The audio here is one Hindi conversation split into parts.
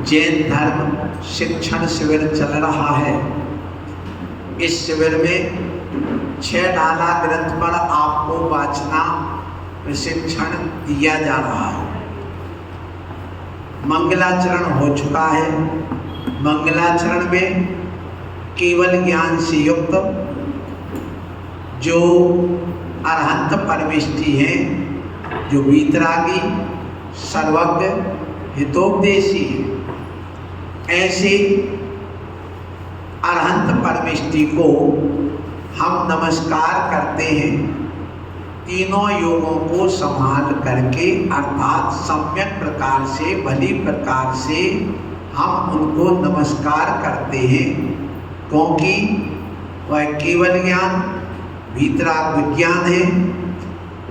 जैन धर्म शिक्षण शिविर चल रहा है। इस शिविर में 6 ढाला ग्रंथ पर आपको वाचना प्रशिक्षण दिया जा रहा है। मंगलाचरण हो चुका है। मंगलाचरण में केवल ज्ञान से युक्त जो अरहंत परमेष्ठी हैं, जो वीतरागी सर्वज्ञ हितोपदेशी हैं, ऐसे अरहंत परमेष्ठी को हम नमस्कार करते हैं। तीनों योगों को संभाल करके अर्थात सम्यक प्रकार से भली प्रकार से हम उनको नमस्कार करते हैं, क्योंकि वह केवल ज्ञान भीतराग विज्ञान है,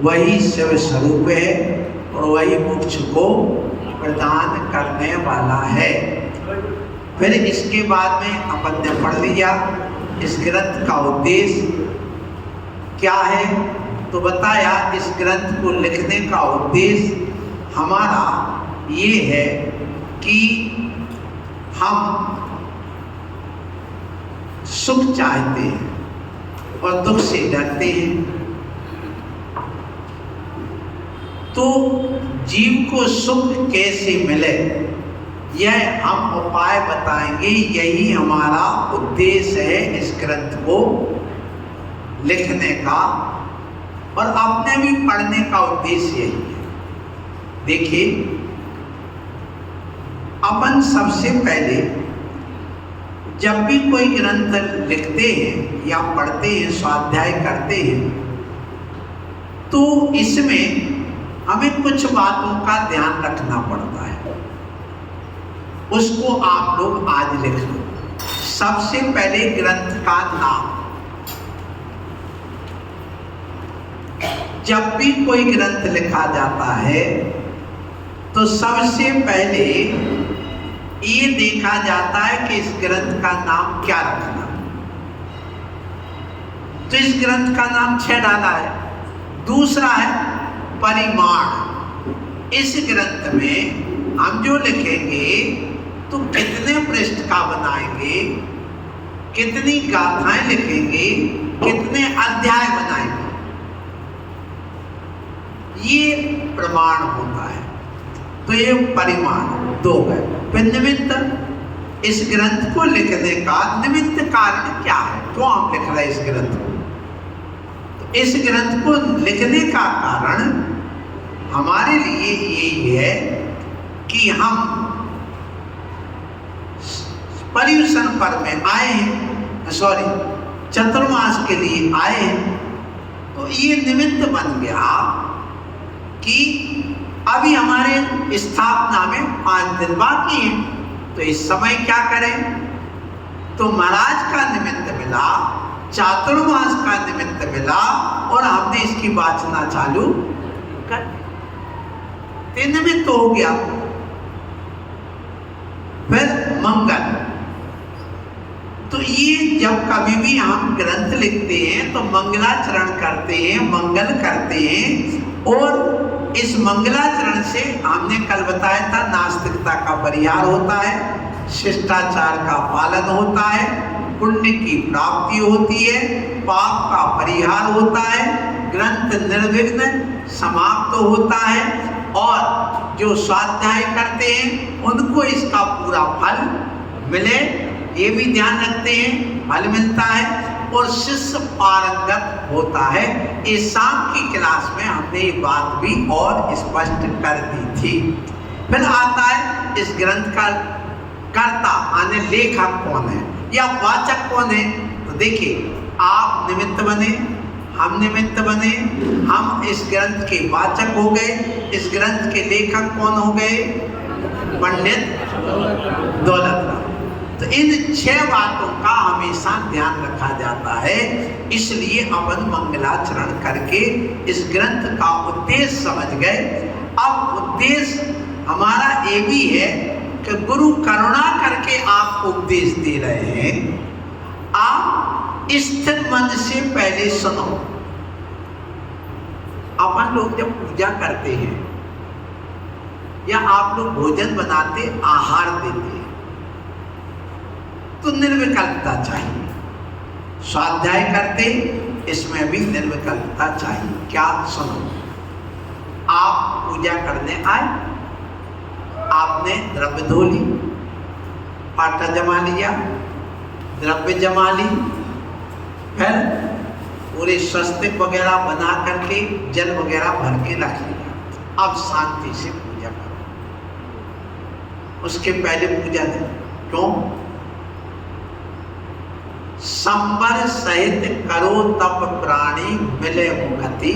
वही शिव स्वरूप है और वही मोक्ष को प्रदान करने वाला है। फिर इसके बाद में अपन ने पढ़ लिया इस ग्रंथ का उद्देश्य क्या है, तो बताया इस ग्रंथ को लिखने का उद्देश्य हमारा ये है कि हम सुख चाहते हैं और दुख से डरते हैं, तो जीव को सुख कैसे मिले यह हम उपाय बताएंगे। यही हमारा उद्देश्य है इस ग्रंथ को लिखने का और अपने भी पढ़ने का उद्देश्य यही है। देखिए, अपन सबसे पहले जब भी कोई ग्रंथ लिखते हैं या पढ़ते हैं, स्वाध्याय करते हैं, तो इसमें हमें कुछ बातों का ध्यान रखना पड़ता है। उसको आप लोग आज लिख लो। सबसे पहले ग्रंथ का नाम। जब भी कोई ग्रंथ लिखा जाता है तो सबसे पहले ये देखा जाता है कि इस ग्रंथ का नाम क्या रखना। तो इस ग्रंथ का नाम 6 ढाला है। दूसरा है परिमाण। इस ग्रंथ में हम जो लिखेंगे तो कितने पृष्ठ का बनाएंगे, कितनी गाथाएं लिखेंगे, कितने अध्याय बनाएंगे, ये प्रमाण होता है। तो ये परिमाण 2 है। फिर निमित्त। इस ग्रंथ को लिखने का निमित्त कारण क्या है, क्यों हम लिख रहे हैं इस ग्रंथ को। तो इस ग्रंथ को लिखने का कारण हमारे लिए यही है कि हम पर्युषण पर्व में आए हैं, चतुर्मास के लिए आए हैं। तो ये निमित्त बन गया कि अभी हमारे स्थापना में 5 दिन बाकी हैं, तो इस समय क्या करें। तो महाराज का निमित्त मिला, चातुर्मास का निमित्त मिला और हमने इसकी वाचना चालू कर दी। निमित्त हो गया। फिर मंगल। तो ये जब कभी भी हम ग्रंथ लिखते हैं तो मंगलाचरण करते हैं, मंगल करते हैं, और इस मंगलाचरण से हमने कल बताया था नास्तिकता का परिहार होता है, शिष्टाचार का पालन होता है, पुण्य की प्राप्ति होती है, पाप का परिहार होता है, ग्रंथ निर्विघ्न समाप्त होता है और जो स्वाध्याय करते हैं उनको इसका पूरा फल मिले, ये भी ध्यान रखते हैं, फल मिलता है और शिष्य पारंगत होता है। इस शाम की क्लास में हमने ये बात भी और स्पष्ट कर दी थी। फिर आता है इस ग्रंथ का कर्ता माने लेखक कौन है या वाचक कौन है। तो देखिए, आप निमित्त बने, हम निमित्त बने, हम इस ग्रंथ के वाचक हो गए। इस ग्रंथ के लेखक कौन हो गए, पंडित दौलतराम। तो इन 6 बातों का हमेशा ध्यान रखा जाता है, इसलिए अपन मंगलाचरण करके इस ग्रंथ का उद्देश्य समझ गए। अब उद्देश्य हमारा ये भी है कि गुरु करुणा करके आपको उपदेश दे रहे हैं, आप स्थिर मन से पहले सुनो। अपन लोग जब पूजा करते हैं या आप लोग भोजन बनाते, आहार देते, तो निर्विकल्पता चाहिए। स्वाध्याय करते, इसमें भी निर्विकल्पता चाहिए। क्या? सुनो, आप पूजा करने आए, आपने द्रव्य धो ली, आटा जमा लिया, द्रव्य जमा ली, फिर पूरे स्वस्तिक वगैरह बना करके जल वगैरह भर के रख लिया। अब शांति से पूजा करो। उसके पहले पूजा दे। क्यों? संबर सहित करो तप प्राणी मिले मुक्ति।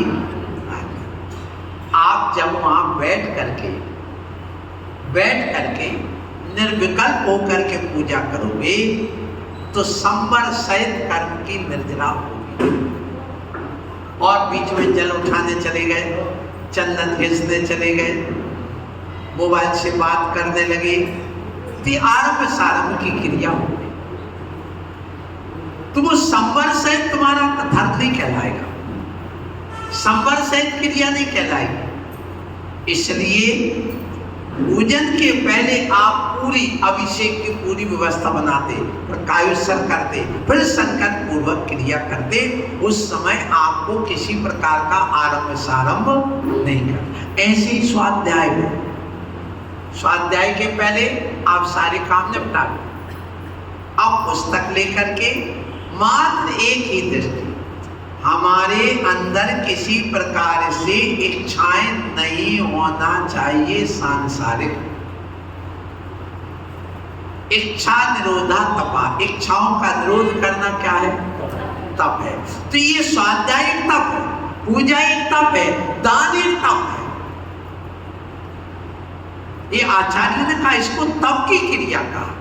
आप जब वहां बैठ करके निर्विकल्प होकर के पूजा करोगे तो संबर सहित कर्म की निर्जरा होगी। और बीच में जल उठाने चले गए, चंदन घिसने चले गए, मोबाइल से बात करने लगे, तो आरंभ सारंभ की क्रिया होगी। तो वो संबर सहित तुम्हारा धर्म नहीं कहलाएगा, संबर सहित क्रिया नहीं कहलाएगी। इसलिए पूजन के पहले आप पूरी अभिषेक की पूरी व्यवस्था बनाते, कायोत्सर्ग करते, फिर संकल्प पूर्वक क्रिया करते। उस समय आपको किसी प्रकार का आरंभ सारंभ नहीं करना। ऐसे ही स्वाध्याय में, स्वाध्याय के पहले आप सारे काम निपटा लो। अब पुस्तक लेकर के मात्र एक ही दृष्टि, हमारे अंदर किसी प्रकार से इच्छाएं नहीं होना चाहिए। सांसारिक इच्छा निरोधा तपा, इच्छाओं का निरोध करना क्या है? तप है। तो ये स्वाध्याय एक तप है, पूजा एक तप है, दान एक तप है। ये आचार्य ने कहा इसको तप की क्रिया कहा।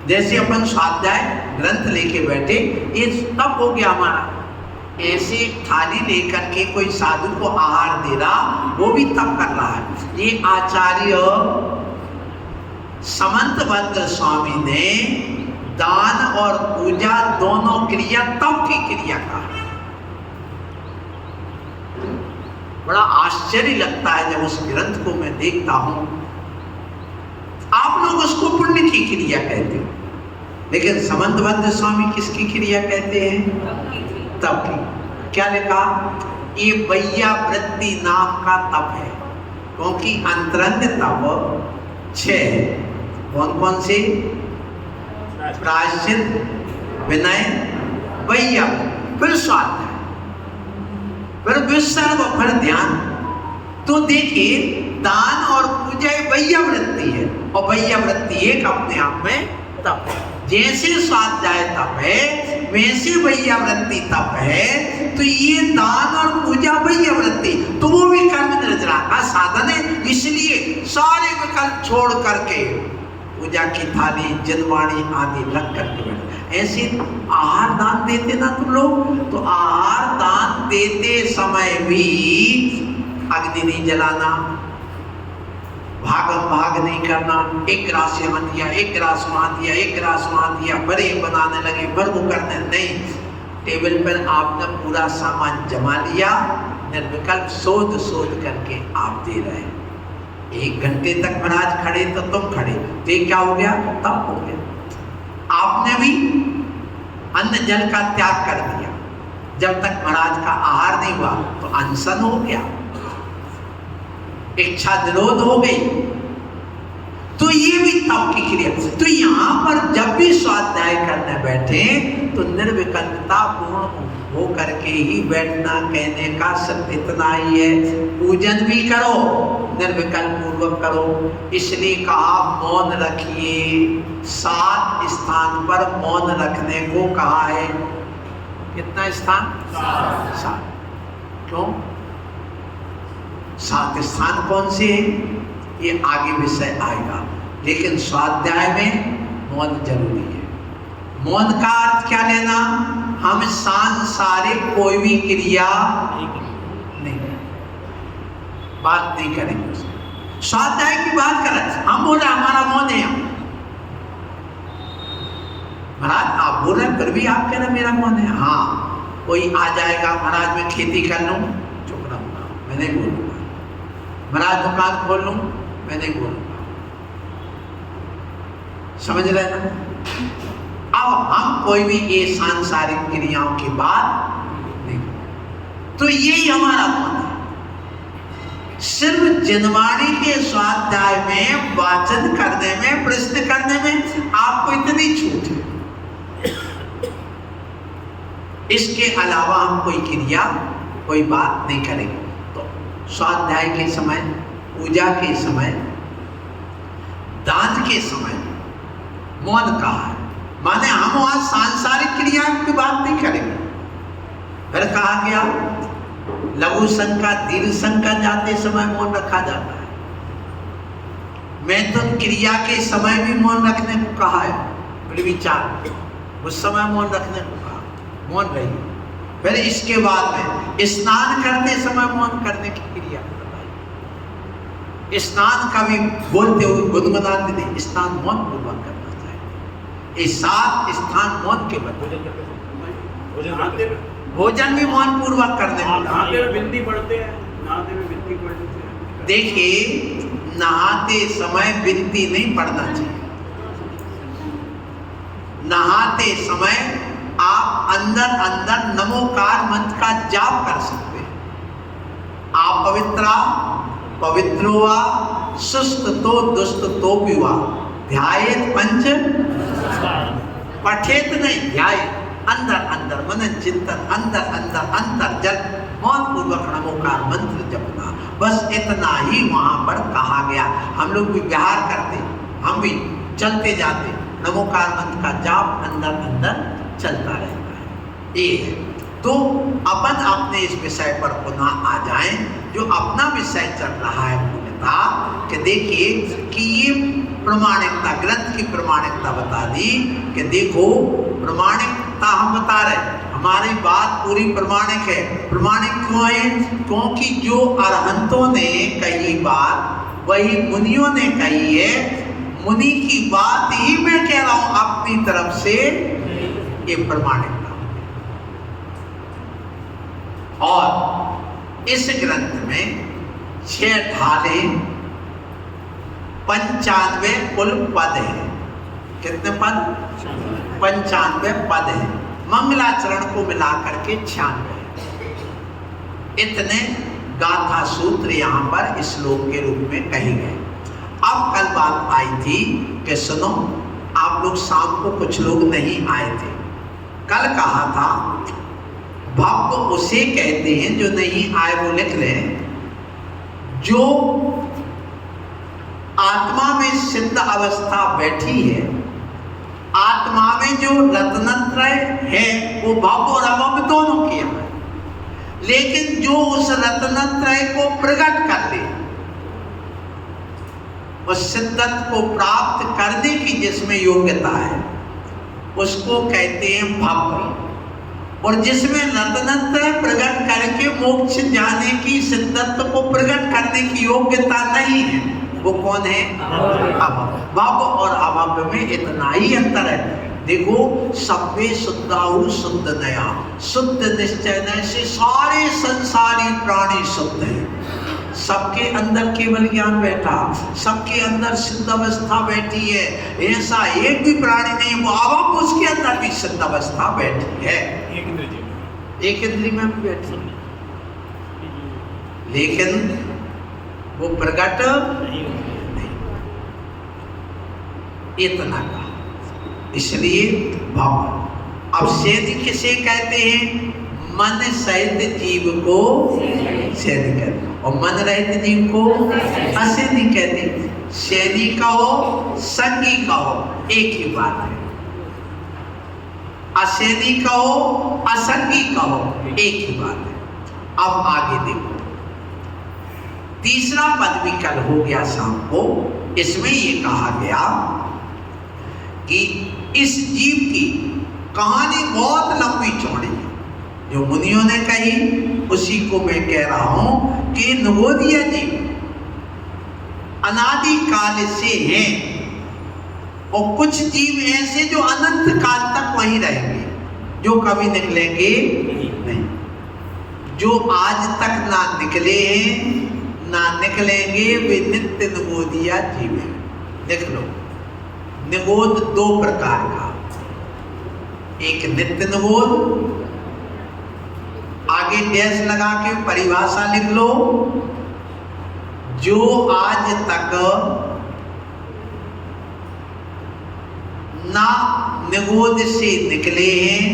जैसे अपन स्वाध्याय ग्रंथ लेके बैठे, ये तप हो गया हमारा। ऐसे थाली लेकर के कोई साधु को आहार दे रहा, वो भी तप कर रहा है। ये आचार्य समंतभद्र स्वामी ने दान और पूजा दोनों क्रिया तप की क्रिया कहा। बड़ा आश्चर्य लगता है जब उस ग्रंथ को मैं देखता हूं। आप लोग उसको पुण्य की क्रिया कहते हो, लेकिन समंतभद्र स्वामी किसकी क्रिया कहते हैं? तप की। क्या लिखा? ये वैयावृत्ति नाम का तप है, क्योंकि अंतरंग तप 6 कौन कौन से? प्रायश्चित, विनय, वैया, फिर स्वाध्याय, फिर विसर्ग, फिर ध्यान। तो देखिए, दान और पूजा वैयावृत्ति है, और वैयावृत्ति एक अपने आप में तप है। जैसे स्वाध्याय तप है, वैसे वैयावृत्ति तप है। तो ये दान और पूजा वैयावृत्ति, तो वो भी कर्म निर्जरा का साधन है। इसलिए सारे विकल्प छोड़ करके पूजा की थाली, जलवाणी आदि रख करके बैठ। ऐसे आहार दान देते ना तुम लोग, तो आहार दान देते समय भी अग्नि नहीं जलाना, भागम भाग नहीं करना। एक गिलास यहाँ दिया, एक गिलास वहां दिया, एक गिलास वहां दिया, बड़े बनाने लगे, पर वो करने नहीं। टेबल पर आपने पूरा सामान जमा लिया, निर्विकल्प सोध करके आप दे रहे हैं। 1 घंटे तक महाराज खड़े तो तुम खड़े, तो क्या हो गया? तब हो गया। आपने भी अन्न जल का त्याग कर दिया। जब तक महाराज का आहार नहीं हुआ तो अनशन हो गया, इच्छा निरोध हो गई। तो ये भी तप की क्रिया। तो यहाँ पर जब भी स्वाध्याय करने बैठे तो निर्विकल्पता पूर्ण हो करके ही बैठना। कहने का सिर्फ इतना ही है। पूजन भी करो, निर्विकल्प पूर्वक करो। इसलिए कहा मौन रखिए। 7 स्थान पर मौन रखने को कहा है। कितना स्थान? 7। क्यों 7 स्थान कौन से हैं? ये आगे विषय आएगा, लेकिन स्वाध्याय में मौन जरूरी है। मौन का अर्थ क्या लेना? हम सांसारिक कोई भी क्रिया नहीं, बात नहीं करेंगे। स्वाध्याय की बात करें, हम बोल रहे हमारा मौन है। महाराज आप बोल रहे फिर भी आप कह रहे मेरा मौन है। हाँ, कोई आ जाएगा, महाराज मैं खेती कर लूं, चुप रहूंगा, मैं नहीं बोलूंगा। महाराज दुकान खोल लूं, मैं नहीं बोलूंगा। समझ रहे ना? अब हम कोई भी ये सांसारिक क्रियाओं की बात नहीं, तो यही हमारा मन है। सिर्फ जिनवाणी के स्वाध्याय में, वाचन करने में, प्रश्न करने में आपको इतनी छूट है। इसके अलावा हम कोई क्रिया, कोई बात नहीं करेंगे। तो स्वाध्याय के समय, पूजा के समय, दान के समय मौन कहा है, माने हम वहां सांसारिक क्रिया की बात नहीं करेंगे। फिर कहा गया लघु शंका, दीर्घ शंका जाते समय मौन रखा जाता है। मैथुन क्रिया के समय भी मौन रखने को कहा है, फिर विचार उस समय मौन रखने को कहा, मौन रहिए। फिर इसके बाद में स्नान करते समय मौन करने की क्रिया बताई। स्नान का भी बोलते हुए गुनगुनाते नहीं, स्नान मौन पूर्वक करना चाहिए। इस 7 स्थान मौन के बताए। भोजन भी मौन पूर्वक करने को बिंदी पढ़ते हैं, नहाते में बिंदी पढ़ते हैं। देखिए, नहाते समय बिनती नहीं पढ़ना चाहिए। नहाते समय आप अंदर अंदर नमोकार मंत्र का जाप कर सकते हैं। आप पवित्रा पवित्रोवा सुस्त तो दुष्ट तो विवा ध्यायेत पंच पठेत नहीं, ध्याय अंदर अंदर मनन चिंतन, अंदर अंदर अंतर जल मौन पूर्वक नमोकार मंत्र जपना, बस इतना ही वहां पर कहा गया। हम लोग भी विहार करते, हम भी चलते जाते, नमोकार मंत्र का जाप अंदर अंदर चलता रहता है। ये है। तो अपन अपने इस विषय पर पुनः आ जाएं, जो अपना विषय चल रहा है मूलता, कि देखिए कि ये प्रमाणिकता, ग्रंथ की प्रमाणिकता बता दी कि देखो प्रमाणिकता हम बता रहे, हमारी बात पूरी प्रमाणिक है। प्रमाणिक क्यों है? क्योंकि जो अरहंतों ने कही बात वही मुनियों ने कही है। मुनि की बात ही मैं कह रहा हूं अपनी तरफ से, ये प्रमाणिकता। और इस ग्रंथ में 6 ढाले 95 कुल पद है। कितने पद? 95 पद है। मंगलाचरण को मिलाकर के 96। इतने गाथा सूत्र यहाँ पर श्लोक के रूप में कहे गए। अब कल बात आई थी कि सुनो, आप लोग शाम को कुछ लोग नहीं आए थे। कल कहा था भक्त उसे कहते हैं, जो नहीं आए वो लिख लें, जो आत्मा में सिद्ध अवस्था बैठी है। आत्मा में जो रत्नत्रय है वो भव और अभव दोनों किया है, लेकिन जो उस रत्नत्रय को प्रकट कर ले, उस सिद्धत को प्राप्त करने की जिसमें योग्यता है, उसको कहते हैं भव। और जिसमें रत्नत्रय प्रकट करके मोक्ष जाने की सिद्धत को प्रकट करने की योग्यता नहीं है, वो कौन है? अभव। भव और अभव में इतना ही अंतर है। देखो, सभ्य शुद्धाहु शुद्ध नया, शुद्ध निश्चय से सारे संसारी प्राणी शुद्ध है। सबके अंदर केवल ज्ञान बैठा, सबके अंदर सिद्ध अवस्था बैठी है, ऐसा एक भी प्राणी नहीं। वो अभव, उसके अंदर भी सिद्ध अवस्था बैठी है, एक इंद्री में भी बैठी, लेकिन वो प्रकट नहीं। इतना का, इसलिए भाव। अब सेधि किसे कहते हैं? मन सहित जीव को सेधि कहते, और मन रहित जीव को असेधि कहते। सेधि कहो, संगी कहो, एक ही बात है। असेधि कहो, असंगी कहो, एक ही बात है। अब आगे देखो, तीसरा पद भी कल हो गया शाम को। इसमें ये कहा गया कि इस जीव की कहानी बहुत लंबी चौड़ी है। जो मुनियों ने कही उसी को मैं कह रहा हूं कि नवोदय जीव अनादि काल से हैं, और कुछ जीव ऐसे जो अनंत काल तक वहीं रहेंगे, जो कभी निकलेंगे नहीं। जो आज तक ना निकले हैं ना निकलेंगे, वे नित्य नवोदिया जीव हैं। देख लो, निगोद दो प्रकार का, एक नित्य निगोद, आगे डैश लगा के परिभाषा लिख लो, जो आज तक ना निगोद से निकले हैं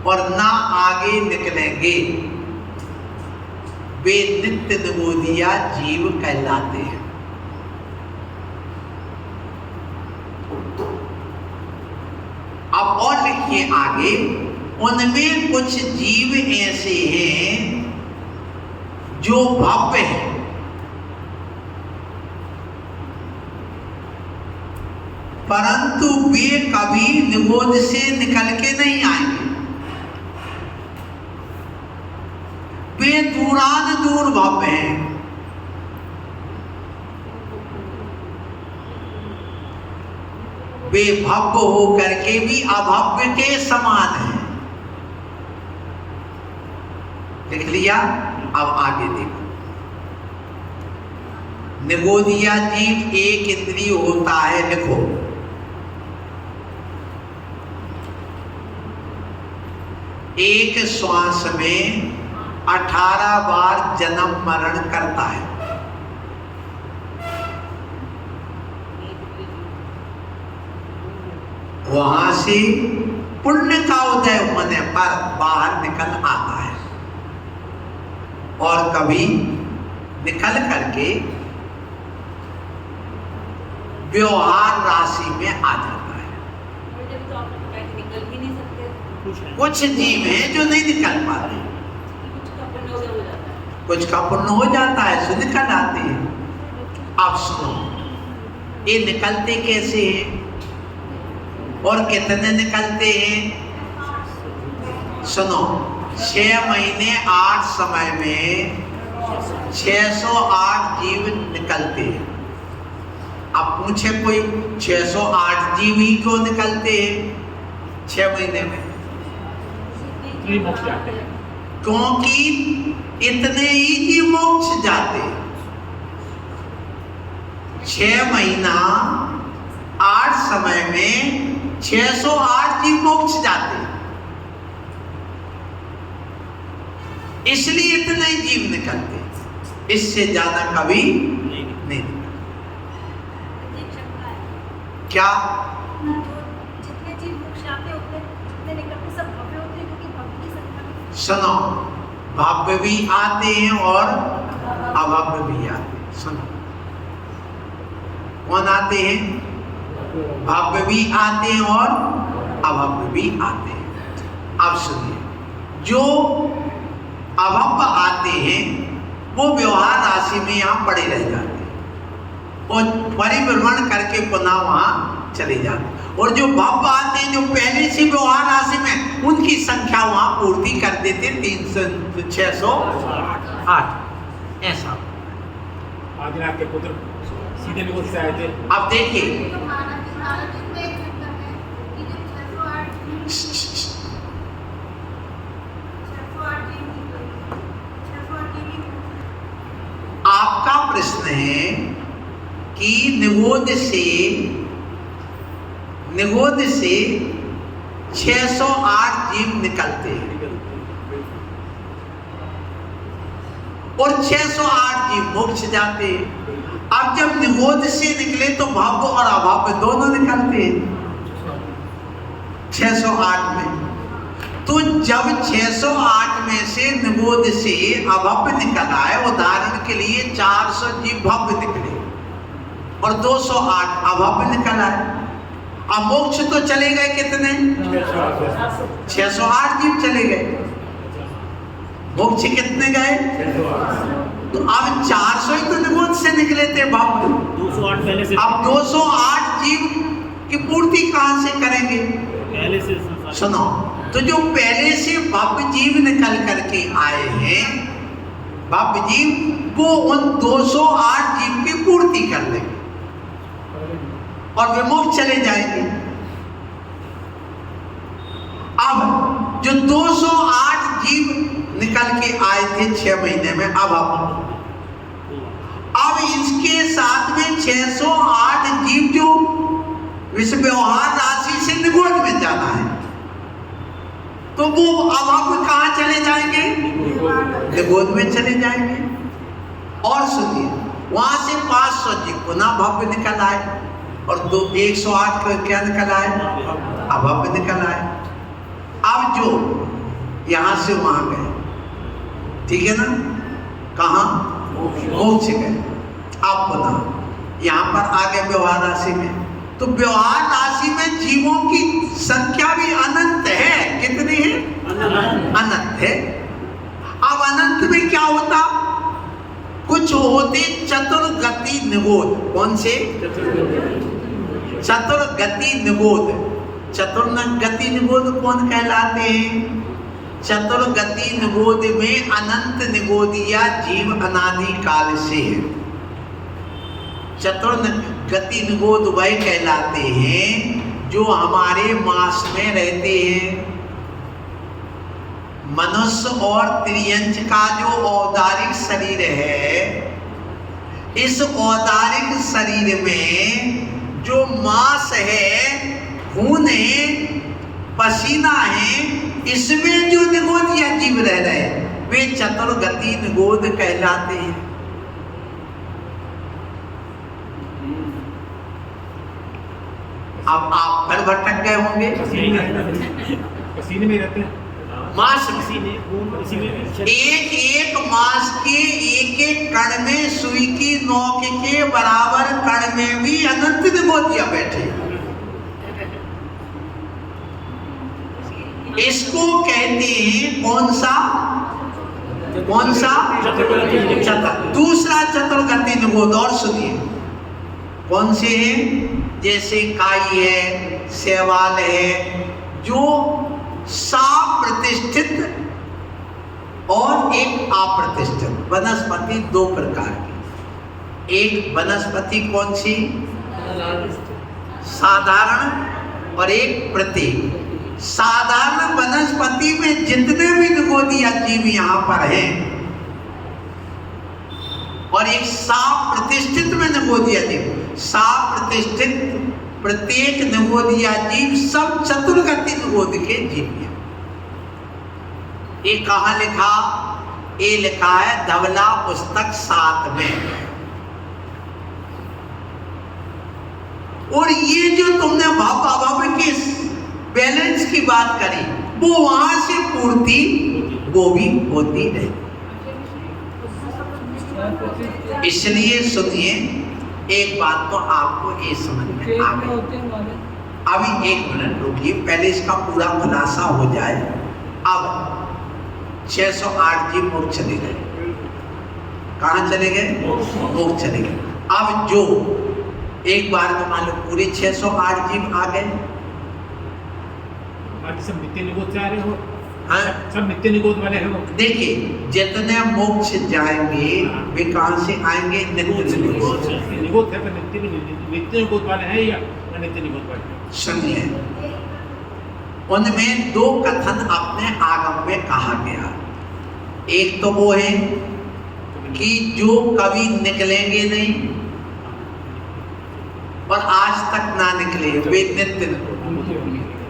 और ना आगे निकलेंगे, वे नित्य निगोदिया जीव कहलाते हैं। अब और लिखिए आगे, उनमें कुछ जीव ऐसे हैं जो भव्य हैं, परंतु वे कभी निगोद से निकल के नहीं आएंगे, वे दूरान-दूर भव्य हैं। वे भव्य हो करके भी अभव्य के समान हैं। लिख लिया? अब आगे देखो, निगोदिया जीव एक इंद्रिय होता है, लिखो, एक श्वास में 18 बार जन्म मरण करता है। वहां से पुण्य का उदय होने पर बाहर निकल आता है और कभी निकल करके व्यवहार राशि में आ जाता है। तो आप निकल भी नहीं सकते। कुछ जीव हैं जो नहीं निकल पाते, कुछ का पुण्य हो जाता है सो निकल आते हैं। आप सुनो, ये निकलते कैसे हैं और कितने निकलते हैं? सुनो, 6 महीने 8 समय में 608 जीव निकलते हैं। अब पूछे कोई 608 जीव ही क्यों निकलते हैं 6 महीने में? क्योंकि इतने ही जीव मोक्ष जाते हैं। 6 महीना 8 समय में 608 जीव मोक्ष जाते हैं, इसलिए इतने ही जीव निकलते हैं, इससे ज्यादा कभी नहीं निकलते। क्या? जितने जीव मोक्ष जाते उतने जितने निकलते सब भव्य होते हैं, क्योंकि भव्य की संख्या। सुनो, भव्य भी आते हैं और अभव्य भी आते हैं। सुनो, कौन आते हैं? भव्य भी आते हैं और अभव्य भी आते हैं। अब सुनिए, जो अभव्य आते हैं वो व्यवहार राशि में यहाँ पड़े रह जाते हैं और परिभ्रमण करके पुनः वहां चले जाते हैं, और जो भव्य आते हैं जो पहले से व्यवहार राशि में, उनकी संख्या वहां पूर्ति कर देते 608 ऐसा। आज आपके पुत्र सीधे निगोद से आए थे। अब देखिए, आपका प्रश्न है कि निगोद से 608 जीव निकलते हैं और 608 जीव मोक्ष जाते हैं। अब जब निगोद से निकले तो भव्य और अभव्य दोनों निकलते हैं 608 में। तो जब 608 में से निगोद से अभव्य निकल आए, उदाहरण के लिए 400 जीव भव्य निकले और 208 अभव्य निकल आए, अब मोक्ष तो चले गए कितने? 608 जीव चले गए। मोक्ष कितने गए? तो अब 400 ही तो निगोद से निकले थे भव्य, 208 पहले से। अब 208 जीव की पूर्ति कहां से करेंगे? पहले से। सुनो, तो जो पहले से भव्य जीव निकल करके आए हैं, भव्य जीव, वो उन 208 जीव की पूर्ति कर लेंगे और वे मोक्ष चले जाएंगे। अब जो 208 जीव निकल के आए थे 6 महीने में, अब इसके साथ में 608 जीव जो इस व्यवहार राशि से निगोद में जाना है, तो वो अभव्य कहाँ चले जाएंगे? निगोद में चले जाएंगे। और सुनिए, वहां से 500 जीव पुनः भव्य निकल आए, और 108 का क्या निकल आए? अभव्य निकल आए। अब जो यहां से वहां गए, ठीक है ना, कहां? मोक्ष गए। अब पुनः यहां पर आ गए व्यवहार राशि में, तो व्यवहार राशि में जीवों की संख्या भी अनंत है। कितनी है? अनंत है। अब अनंत में क्या होता? कुछ होते चतुर्गति निगोद। कौन से? चतुर्गति निगोद। चतुर्गति निगोद कौन कहलाते हैं? चतुर्गति निगोद में अनंत निगोदिया जीव अनादि काल से है। चतुर्गति निगोद वह कहलाते हैं जो हमारे मास में रहते हैं। मनुष्य और त्रियंच का जो औदारिक शरीर है, इस औदारिक शरीर में जो मांस है, खून है, पसीना है, इसमें जो निगोदिया जीव रह रहे वे चतुर्गति निगोद कहलाते हैं। अब आप फिर भटक गए होंगे। पसीने में रहते हैं, मांस पसीने खून इसी में भी। एक एक मांस के एक एक कण में सुई की नोक के बराबर कण में भी अनंत निगोदिया बैठे। इसको कहते हैं कौन सा? कौन सा? दूसरा चतुर्गति निगोद। और सुनिए कौन से हैं? जैसे काई है, शैवाल है, जो प्रतिष्ठित और एक अप्रतिष्ठित वनस्पति, दो प्रकार की। एक वनस्पति कौन सी? साधारण, और एक प्रत्येक। साधारण वनस्पति में जितने भी निगोदिया जीव यहाँ पर हैं, और एक प्रतिष्ठित में निगोदिया जीव, प्रतिष्ठित प्रत्येक निगोदिया जीव सब चतुर्गति निगोद के जीव हैं। ये कहाँ लिखा? ये लिखा है धवला पुस्तक 7 में। और ये जो तुमने भाव अभाव के बैलेंस की बात करी, वो वहां से पूर्ति वो भी होती रही। इसलिए सुनिए, एक बात तो आपको ये समझ में आ गई। अभी 1 मिनट रुकिए, पहले इसका पूरा खुलासा हो जाए। अब 608 जीव मोक्ष चले गए। कहाँ चले गए? मोक्ष चले गए। अब जो एक बार में मान लो पूरे 608 जीव आ गए, सब नित्य निगोद से आ रहे हो। हाँ? सब नित्य निगोद वाले हैं वो। देखिए, जितने मोक्ष जाएंगे वे कहाँ से आएंगे? नित्य निगोद से। निगोद है पर नित्य निगोद वाले हैं या नित्य निगोद वाले? सुनिए, उनमें 2 कथन अपने आगम में कहा गया। एक तो वो है कि जो कभी निकलेंगे नहीं और आज तक ना निकले, वे नित्य निगोद।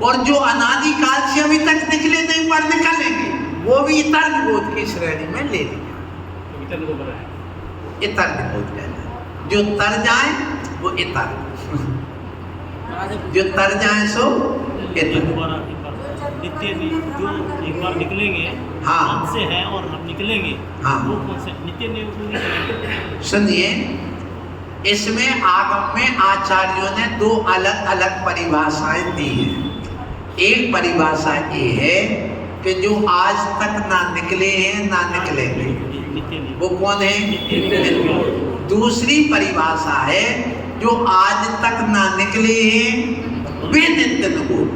और जो अनादि काल से अभी तक निकले नहीं पर निकलेंगे, वो भी इतर निगोद की श्रेणी में ले लिया। इतर निगोद कहना है। जो तर जाए वो इतर, जो तर जाए सो इतर। नित्य जो एक बार निकलेंगे, हाँ, से है और हम निकलेंगे, हाँ, वो कौन से नित्य निकलेंगे? सुनिए, इसमें आगम में आचार्यों ने 2 अलग अलग परिभाषाएं दी हैं। एक परिभाषा ये है कि जो आज तक ना निकले हैं ना निकलेंगे, वो कौन है? दूसरी परिभाषा है जो आज तक ना निकले हैं वे नित्य निगोद।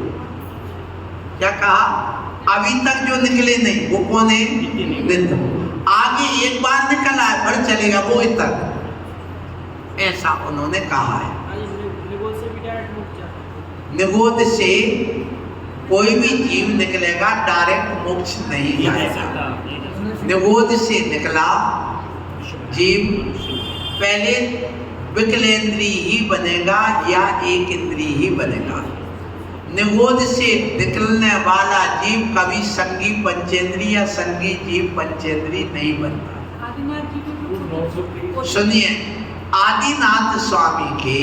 क्या कहा? अभी तक जो निकले नहीं वो कौन है? नित्य। आगे एक बार निकल आए फिर चलेगा वो इतर, ऐसा उन्होंने कहा है। निगोद से कोई भी जीव निकलेगा, डायरेक्ट मोक्ष नहीं जाएगा। निगोद से निकला जीव पहले विकलेंद्री ही बनेगा या एक इंद्री ही बनेगा। निगोद से निकलने वाला जीव कभी संगी पंचेंद्री या संगी जीव पंचेंद्री नहीं बनता। सुनिए, आदिनाथ स्वामी के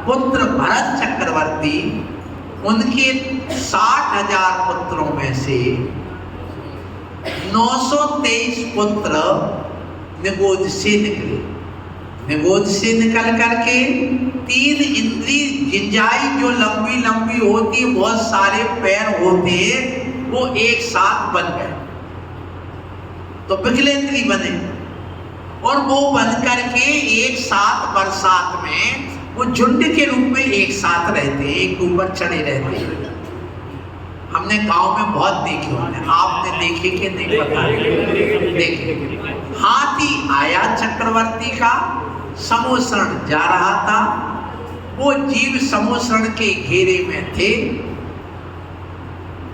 पुत्र भरत चक्रवर्ती, उनके 60,000 पुत्रों में से 923 पुत्र निगोद से निकले। निगोद से निकल करके 3 इंद्री गिंजाई जो लंबी लंबी होती, बहुत सारे पैर होते, वो एक साथ बन गए तो विकलेंद्री बने। और वो बन करके एक साथ बरसात में वो झुंड के रूप में एक साथ रहते, एक ऊपर चढ़े रहते हैं। हमने गांव में बहुत देखे होंगे, आपने देखे कि नहीं पता? देखे। हाथी आया चक्रवर्ती का, समोसरण जा रहा था, वो जीव समोसरण के घेरे में थे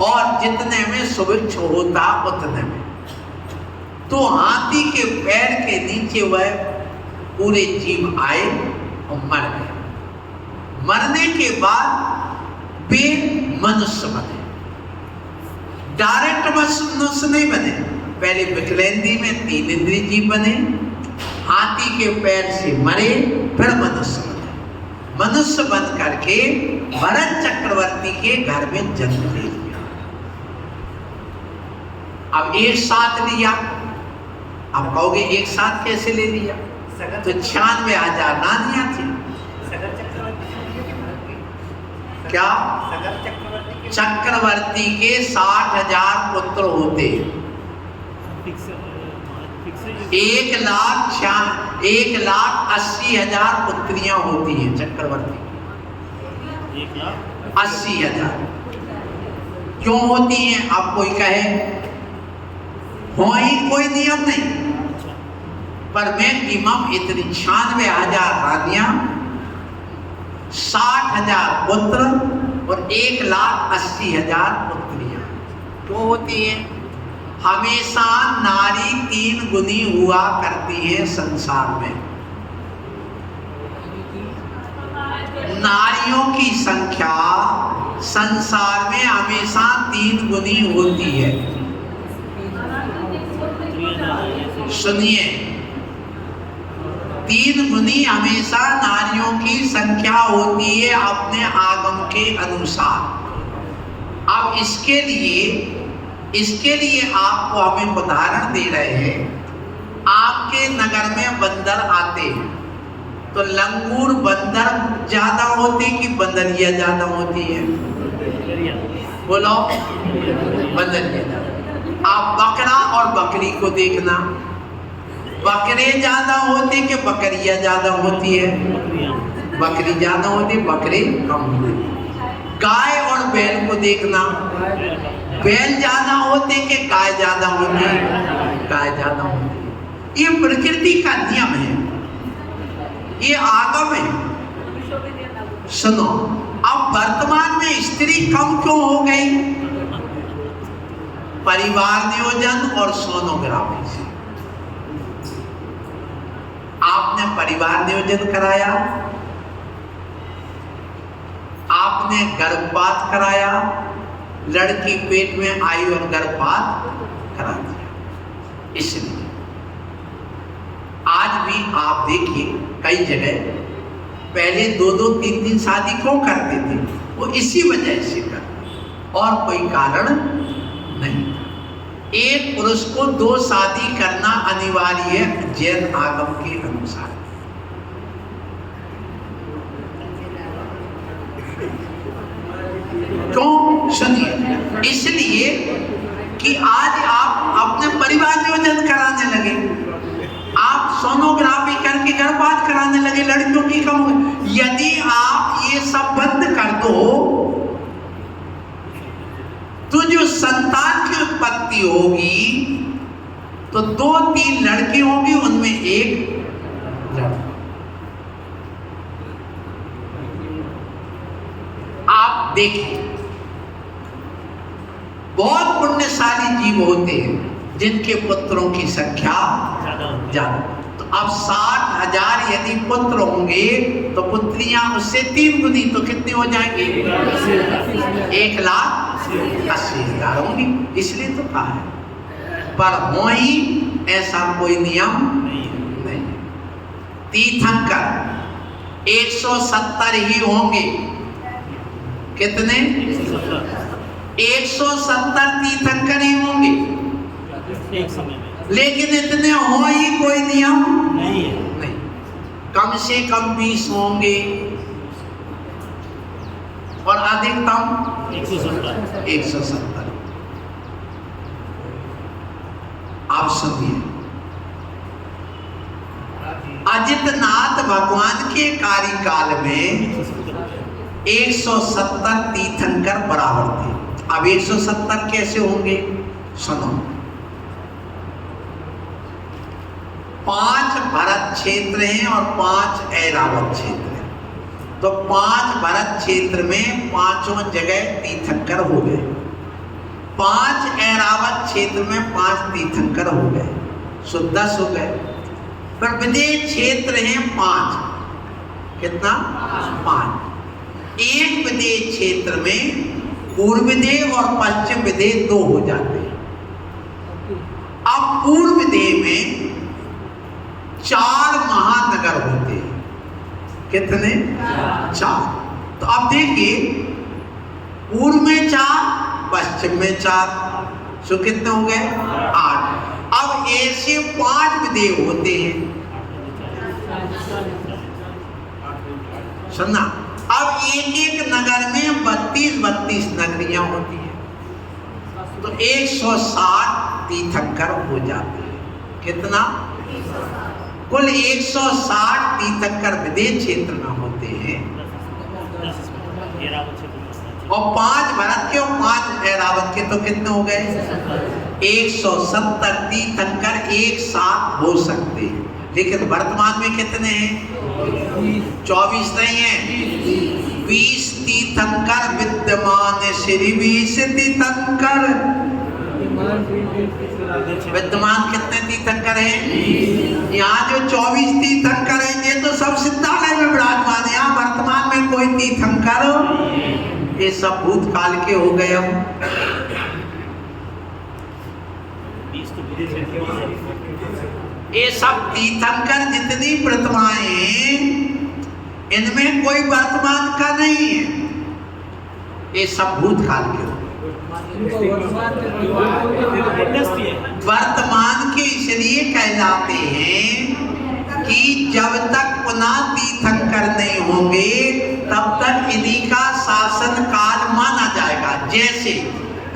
और जितने में सुभिक्ष होता उतने में, तो हाथी के पैर के नीचे वह पूरे जीव आए और मर गए। मरने के बाद वे मनुष्य बने, डायरेक्ट मनुष्य नहीं बने। पहले विकलेंद्री में 3 इंद्रिय जीव बने, हाथी के पैर से मरे, फिर मनुष्य बने। मनुष्य बन करके भरत चक्रवर्ती के घर में जन्म ले लिया। अब एक साथ लिया, आप कहोगे एक साथ कैसे ले लिया? तो 96,000 नानियां थी। क्या चक्रवर्ती के 60,000 पुत्र होते, 1,80,000 पुत्रियां होती हैं चक्रवर्ती। 80,000 क्यों होती हैं? आप कोई कहे हो ही कोई नियम नहीं, पर मैक्सिमम इतनी 96,000 रानियां, 60,000 पुत्र और 1,80,000 पुत्रियां क्यों होती हैं? हमेशा नारी 3 गुनी हुआ करती है संसार में। नारियों की संख्या संसार में हमेशा 3 गुनी होती है। सुनिए, 3 गुनी हमेशा नारियों की संख्या होती है अपने आगम के अनुसार। अब इसके लिए आपको हमें उदाहरण दे रहे हैं। आपके नगर में बंदर आते हैं तो लंगूर बंदर ज्यादा होते कि बंदरिया ज्यादा होती है? बोलो, बंदरिया ज्यादा। आप बकरा और बकरी को देखना, बकरे ज्यादा होते कि बकरियां ज्यादा होती है? बकरी ज्यादा होती, बकरे कम होते। गाय और बैल को देखना, बैल ज्यादा होते कि गाय ज्यादा होती है? गाय ज्यादा होती है। ये प्रकृति का नियम है, ये आगम है। सुनो, अब वर्तमान में स्त्री कम क्यों हो गई? परिवार नियोजन और सोनोग्राफी से। आपने परिवार नियोजन कराया, आपने गर्भपात कराया, लड़की पेट में आई और गर्भपात करा दिया। इसलिए आज भी आप देखिए कई जगह पहले 2-2, 3-3 शादी क्यों करते थे? वो इसी वजह से करते, और कोई कारण नहीं। एक पुरुष को 2 शादी करना अनिवार्य है जैन आगम के अनुसार। क्यों? सुनिए, इसलिए कि आज आप अपने परिवार नियोजन कराने लगे, आप सोनोग्राफी करके गर्भपात कराने लगे, लड़कियों की कम। यदि आप ये सब बंद कर दो तो जो संतान की उत्पत्ति होगी तो 2-3 लड़की होंगी, उनमें एक लड़का। आप देखिए, बहुत पुण्यशाली जीव होते हैं जिनके पुत्रों की संख्या ज्यादा। तो अब 60 50,000 यदि पुत्र होंगे तो पुत्रियां उससे 3 गुनी, तो कितने हो जाएंगे? 1,80,000 होंगी। इसलिए तो कहा है, पर हो ही ऐसा कोई नियम नहीं। तीर्थंकर 170 ही होंगे। कितने? 170 तीर्थंकर ही होंगे, एक समय में। लेकिन इतने हो ही कोई नियम नहीं है। नहीं। कम से कम 20 होंगे और अधिकतम 170। आप सुनिए, अजितनाथ भगवान के कार्यकाल में 170 तीर्थंकर बराबर थे। अब 170 कैसे होंगे? सुनो, 5 भरत क्षेत्र हैं और 5 ऐरावत क्षेत्र हैं। तो 5 भरत क्षेत्र में 5 जगह तीर्थंकर हो गए, 5 ऐरावत क्षेत्र में 5 तीर्थंकर हो गए, सो 10 हो गए। पर विदेह क्षेत्र हैं 5। कितना? 5। एक विदेह क्षेत्र में पूर्व विदेह और पश्चिम विदेह 2 हो जाते हैं। अब पूर्व विदेह में 4 महानगर होते हैं। कितने? 4। तो अब देखिए, पूर्व में 4, पश्चिम में 4, सो कितने हो गए? 8। अब ऐसे 5 विदेह होते हैं। सुनना, अब एक नगर में 32 नगरियां होती हैं, तो 160 तीर्थंकर हो जाते हैं। कितना? कुल 160 तीर्थंकर विदेह क्षेत्र में होते हैं, और 5 भरत के और 5 ऐरावत के, तो कितने हो गए? 170 तीर्थंकर एक साथ हो सकते हैं। लेकिन वर्तमान में कितने हैं? 24 नहीं है, 20 तीर्थंकर विद्यमान। श्री 20 तीर्थंकर विद्यमान। कितने तीर्थंकर हैं? यहाँ जो 24 तीर्थंकर हैं, ये तो सब सिद्धालय में विराजमान है। यहाँ वर्तमान में कोई तीर्थंकर, ये सब भूतकाल के हो गए। हम ये सब तीर्थंकर जितनी प्रतिमाएं हैं, इनमें कोई वर्तमान का नहीं है, ये सब भूतकाल के हो। वर्तमान के इसलिए कहलाते हैं कि जब तक पुनः तीर्थंकर नहीं होंगे तब तक इन्हीं का शासन काल माना जाएगा। जैसे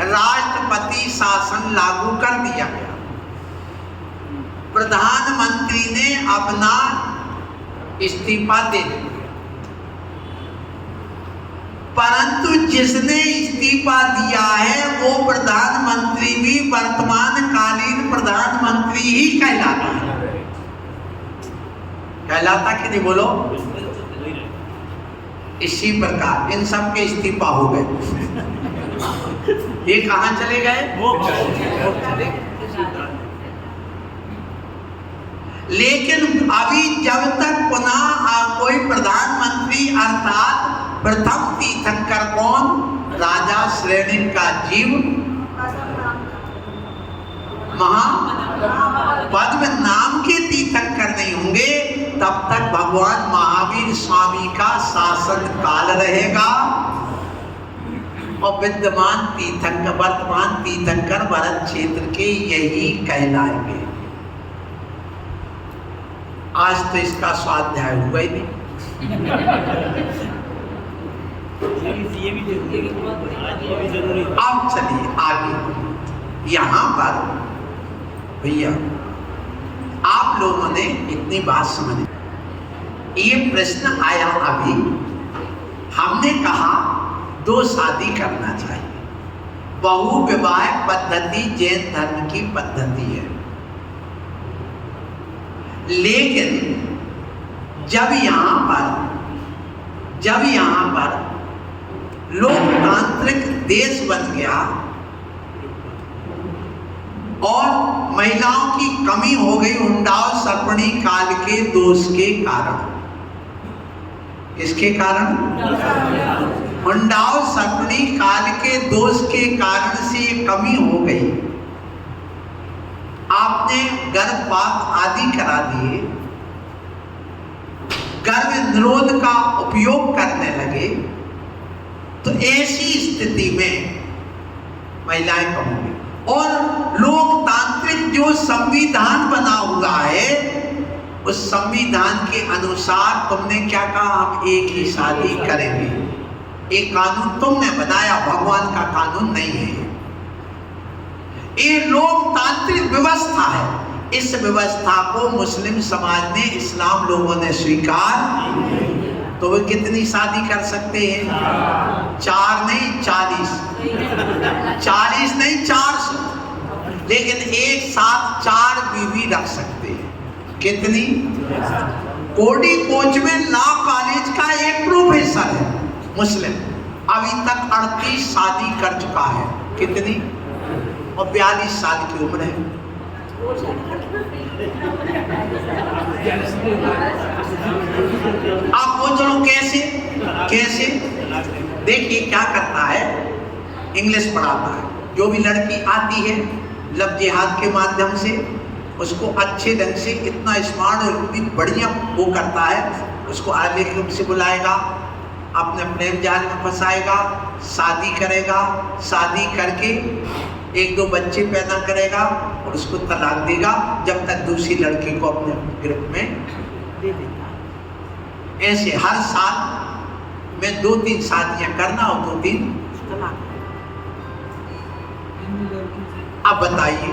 राष्ट्रपति शासन लागू कर दिया गया, प्रधानमंत्री ने अपना इस्तीफा दे दिया, परंतु जिसने इस्तीफा दिया है वो प्रधानमंत्री भी वर्तमान कालीन प्रधानमंत्री ही कहलाता है। कहलाता कि नहीं? बोलो। इसी प्रकार इन सब के इस्तीफा हो गए। ये कहां चले गए? वो चले गए। लेकिन अभी जब तक पुनः कोई प्रधानमंत्री अर्थात प्रथम तीर्थंकर कौन? राजा श्रेणी का जीव महापद्म नाम के तीर्थंकर नहीं होंगे, तब तक भगवान महावीर स्वामी का शासन काल रहेगा। और विद्यमान तीर्थंकर, वर्तमान तीर्थंकर भरत क्षेत्र के यही कहलाएंगे। आज तो इसका स्वाध्याय हुआ ही नहीं। ये भी जरूरी। अब चलिए आगे। यहाँ पर भैया आप लोगों ने इतनी बात समझी। ये प्रश्न आया अभी, हमने कहा 2 शादी करना चाहिए। बहु विवाह पद्धति जैन धर्म की पद्धति है, लेकिन जब यहाँ पर लोकतांत्रिक देश बन गया और महिलाओं की कमी हो गई हुंडाओ सर्पणी काल के दोष के कारण। किसके कारण? हुंडाओ सर्पणी काल के दोष के कारण से ये कमी हो गई। आपने गर्भपात आदि करा दिए, गर्भ निरोध का उपयोग करने लगे, तो ऐसी स्थिति में महिलाएं कम होंगी। और लोकतांत्रिक जो संविधान बना हुआ है, उस संविधान के अनुसार तुमने क्या कहा? हम एक ही शादी करेंगे। एक कानून तुमने बनाया, भगवान का कानून नहीं है। ये लोकतांत्रिक व्यवस्था है। इस व्यवस्था को मुस्लिम समाज ने, इस्लाम लोगों ने स्वीकार, तो वे कितनी शादी कर सकते हैं? 4 नहीं 40, 40 नहीं 400, लेकिन एक साथ 4 बीवी रख सकते हैं। कितनी? कोडी कोच में लॉ कॉलेज का एक प्रोफेसर है मुस्लिम, अभी तक 38 शादी कर चुका है। कितनी? और 42 साल की उम्र है। आप वो चलो कैसे कैसे? देखिए क्या करता है, इंग्लिश पढ़ाता है। जो भी लड़की आती है लव जिहाद के माध्यम से उसको अच्छे ढंग से, इतना स्मार्ट और इतनी बढ़िया वो करता है, उसको आगे से बुलाएगा, अपने प्रेम जाल में फंसाएगा, शादी करेगा, शादी करके 1-2 बच्चे पैदा करेगा और उसको तलाक देगा, जब तक दूसरी लड़की को अपने ग्रुप में दे देगा। ऐसे हर साल में 2-3 शादियां करना और 2-3 तलाक। अब बताइए,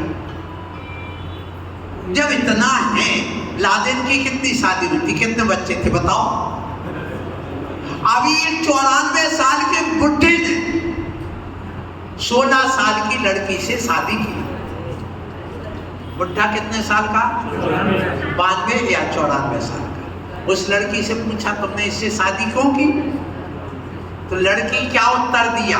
जब इतना है, लादेन की कितनी शादी हुई थी, कितने बच्चे थे बताओ? अभी एक 94 साल के बुढ़े ने 16 साल की लड़की से शादी की। बुढ़ा कितने साल का? 92 या 94 साल का। उस लड़की से पूछा तुमने इससे शादी क्यों की? तो लड़की क्या उत्तर दिया?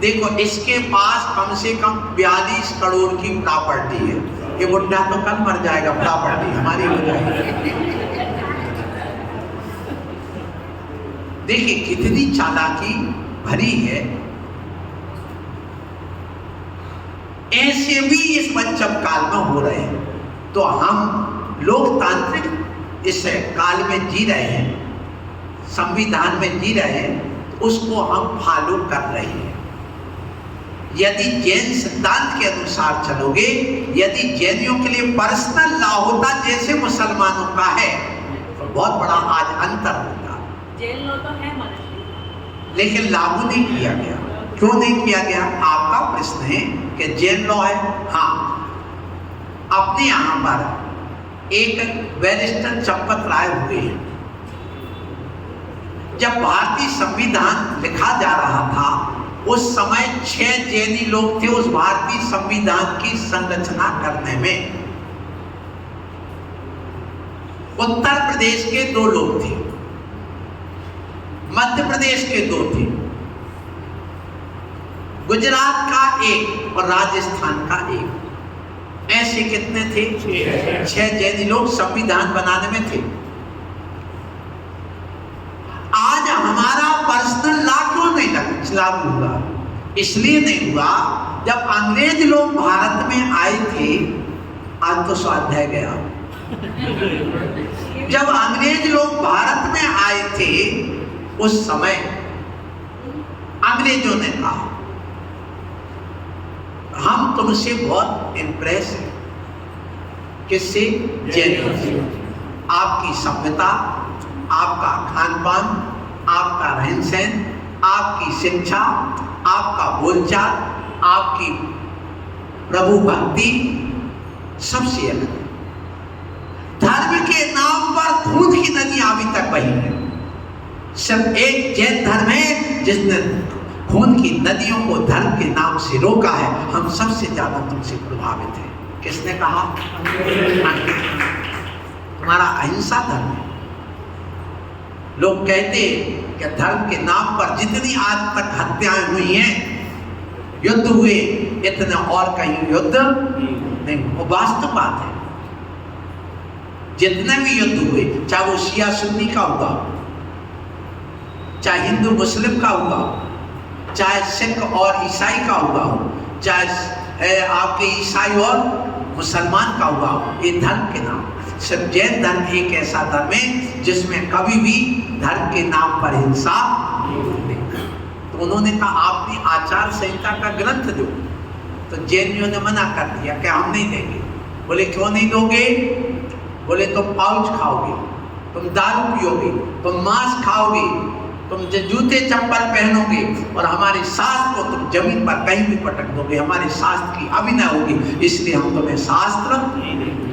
देखो, इसके पास कम से कम 42 करोड़ की प्रॉपर्टी है, ये बुढ़ा तो कल मर जाएगा, प्रॉपर्टी हमारी हो जाएगी। देखिए कितनी चालाकी भरी है। ऐसे भी इस पंचम काल में हो रहे हैं। तो हम लोकतांत्रिक इस काल में जी रहे हैं, संविधान में जी रहे हैं, उसको हम फॉलो कर रहे हैं। यदि जैन सिद्धांत के अनुसार चलोगे, यदि जैनियों के लिए पर्सनल लॉ होता जैसे मुसलमानों का है, तो बहुत बड़ा आज अंतर होता। जैन लॉ तो है मगर, लेकिन लागू नहीं किया गया। क्यों नहीं किया गया? आपका प्रश्न है कि जैन लॉ है। हाँ, अपने यहां पर एक बैरिस्टर चंपत राय हुए हैं। जब भारतीय संविधान लिखा जा रहा था, उस समय 6 जैनी लोग थे उस भारतीय संविधान की संरचना करने में। उत्तर प्रदेश के 2 लोग थे, मध्य प्रदेश के 2 थे, गुजरात का 1 और राजस्थान का 1। ऐसे कितने थे? 6 जैनी लोग संविधान बनाने में थे। आज हमारा पर्सनल लॉ क्यों नहीं लागू हुआ? इसलिए नहीं हुआ, जब अंग्रेज लोग भारत में आए थे, आज तो स्वाध्याय गया। जब अंग्रेज लोग भारत में आए थे, उस समय अंग्रेजों ने कहा हम तुमसे बहुत इंप्रेस हैं। किससे? जैनों से। आपकी सभ्यता, आपका खान पान, आपका रहन सहन, आपकी शिक्षा, आपका बोलचाल, आपकी प्रभु भक्ति सबसे अलग है। धर्म के नाम पर खून की नदियां अभी तक बही है। सिर्फ एक जैन धर्म है जिसने खून की नदियों को धर्म के नाम से रोका है। हम सबसे ज्यादा तुमसे प्रभावित हैं। किसने कहा? तुम्हारा अहिंसा धर्म है। लोग कहते हैं कि धर्म के नाम पर जितनी आज तक हत्याएं हुई हैं, युद्ध हुए, इतना और कहीं युद्ध नहीं। वो वास्तव बात है। जितने भी युद्ध हुए, चाहे वो शिया सुन्नी का हुआ, चाहे हिंदू मुस्लिम का हुआ, चाहे सिख और ईसाई का हुआ हो, चाहे आपके ईसाई और मुसलमान का हुआ हो, ये धर्म के नाम। सिर्फ जैन धर्म एक ऐसा धर्म है जिसमें कभी भी धर्म के नाम पर हिंसा नहीं। तो उन्होंने कहा आपने आचार संहिता का ग्रंथ दो, तो जैनियों ने मना कर दिया कि हम नहीं देंगे। बोले क्यों नहीं दोगे? बोले तुम पाउच खाओगे, तुम दारू पियोगे, तुम मांस खाओगे, तुम जूते चप्पल पहनोगे और हमारे शास्त्र को तुम जमीन पर कहीं भी पटक दोगे, हमारे शास्त्र की अभिनय होगी, इसलिए हम तुम्हें शास्त्र नहीं देंगे।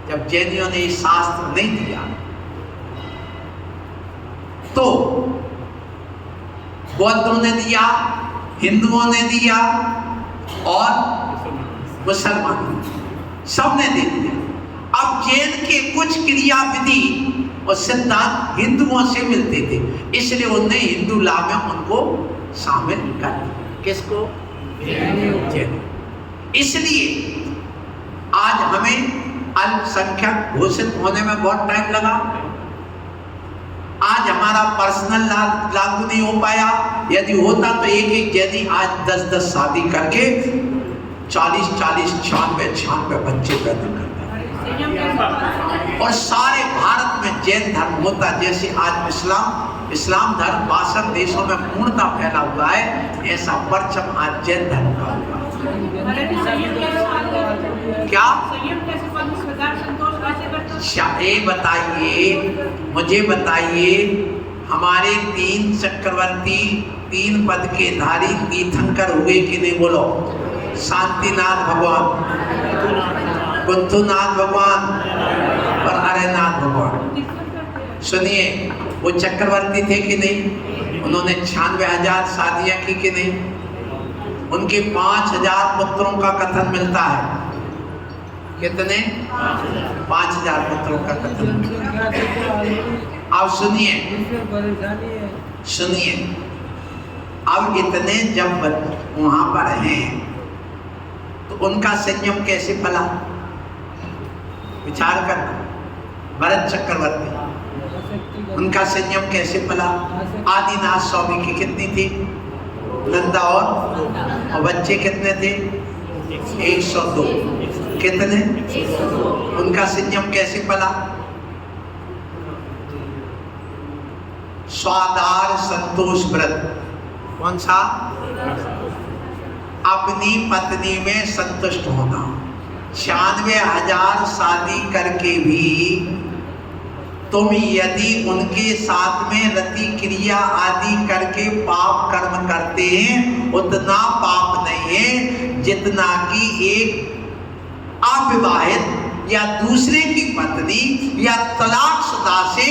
जब जैनियों ने शास्त्र नहीं दिया तो बौद्धों ने दिया, हिंदुओं ने दिया और मुसलमानों सबने दे दिया। अब जैन के कुछ क्रिया विधि और सिद्धांत हिंदुओं से मिलते थे, इसलिए उन्होंने हिंदू लॉ में उनको शामिल कर दिया। किसको? जैन। इसलिए आज हमें अल्पसंख्यक घोषित होने में बहुत टाइम लगा। आज हमारा पर्सनल लागू नहीं हो पाया। यदि होता तो एक एक जैनी आज 10-10 शादी करके 40-40, 96 बच्चे पैदा करता और सारे भारत में जैन धर्म होता। जैसे आज इस्लाम धर्म 62 देशों में पूर्णता फैला हुआ है, ऐसा परचम आज जैन धर्म का हुआ। क्या मुझे बताइए, हमारे 3 चक्रवर्ती 3 पद के धारी तीर्थंकर हुए कि नहीं? बोलो। शांतिनाथ भगवान, कुंथुनाथ भगवान और हरेनाथ भगवान। सुनिए, वो चक्रवर्ती थे कि नहीं? उन्होंने 96,000 शादियां की कि नहीं? उनके 5,000 पुत्रों का कथन मिलता है। कितने? 5,000 पुत्रों का कथन। अब सुनिए, अब इतने जब वहां पर हैं तो उनका संयम कैसे फला? विचार करना। भरत चक्रवर्ती, उनका संयम कैसे फला? आदिनाथ स्वामी की कितनी थी? नंदा और बच्चे कितने थे? 102। कितने? उनका संयम कैसे फला? स्वादार संतोष व्रत। कौन सा? अपनी पत्नी में संतुष्ट होना। 96,000 शादी करके भी तुम यदि उनके साथ में रति क्रिया आदि करके पाप कर्म करते हैं, उतना पाप नहीं है जितना कि एक अविवाहित या दूसरे की पत्नी या तलाकशुदा से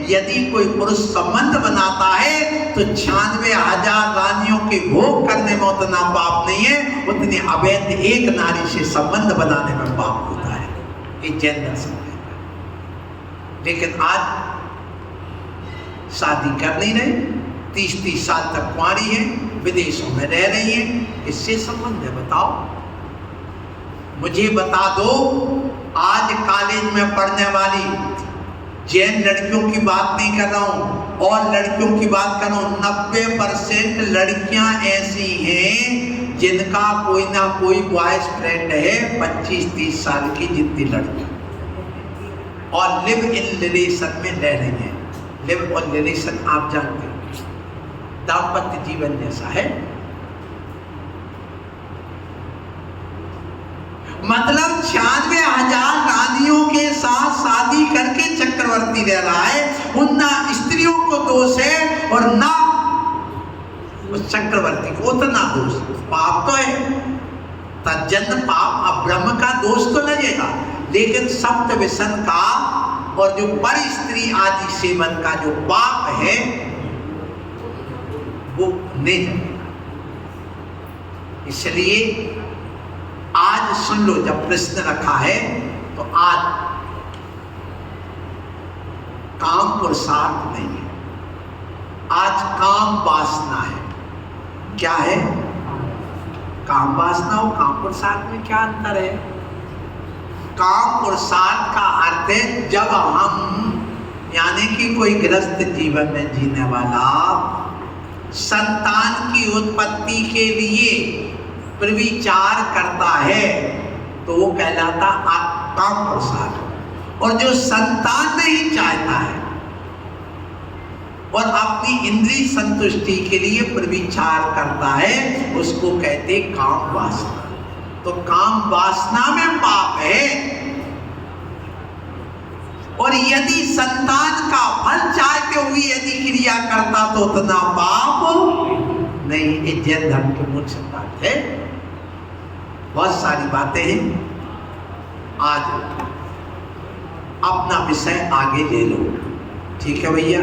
यदि कोई पुरुष संबंध बनाता है तो 96,000 रानियों के भोग करने में उतना पाप नहीं है, उतने अवैध एक नारी से संबंध बनाने में पाप होता है। ये जैन दर्शन है। लेकिन आज शादी कर नहीं रहे, 30-30 साल तक कुंवारी है, विदेशों में रह रही है, इससे संबंध है? बताओ, मुझे बता दो। आज कॉलेज में पढ़ने वाली जैन लड़कियों की बात नहीं कर रहा हूँ और लड़कियों की बात कर रहा हूँ, 90% लड़कियां ऐसी हैं जिनका कोई ना कोई बॉयफ्रेंड है, 25-30 साल की जितनी लड़की, और लिव इन रिलेशन में रह रही है। लिव इन रिलेशन आप जानते हैं, दाम्पत्य जीवन जैसा है। मतलब 96,000 रानियों के साथ शादी करके चक्रवर्ती रह रहा है। उन ना स्त्रियों को दोष है और ना उस चक्रवर्ती को उतना दोष। पाप तो है, तज्जन्य पाप। अब ब्रह्म का दोष तो लगेगा, लेकिन सप्त व्यसन का और जो पर स्त्री आदि सेवन का जो पाप है वो नहीं लगेगा। इसलिए आज सुन लो, जब प्रश्न रखा है तो आज काम पुरुषार्थ नहीं है, आज काम वासना है। क्या है? काम वासना और काम पुरुषार्थ में क्या अंतर है? काम पुरुषार्थ का अर्थ है जब हम, यानी कि कोई गृहस्थ जीवन में जीने वाला संतान की उत्पत्ति के लिए प्रविचार करता है तो वो कहलाता काम पुरुषार्थ। और जो संतान नहीं चाहता है और अपनी इंद्रिय संतुष्टि के लिए प्रविचार करता है उसको कहते काम वासना। तो काम वासना में पाप है। और यदि संतान का फल चाहते हुए यदि क्रिया करता तो उतना पाप नहीं। ये जैन धर्म की मूल सिद्धांत है। बहुत सारी बातें हैं। आज अपना विषय आगे ले लो, ठीक है भैया।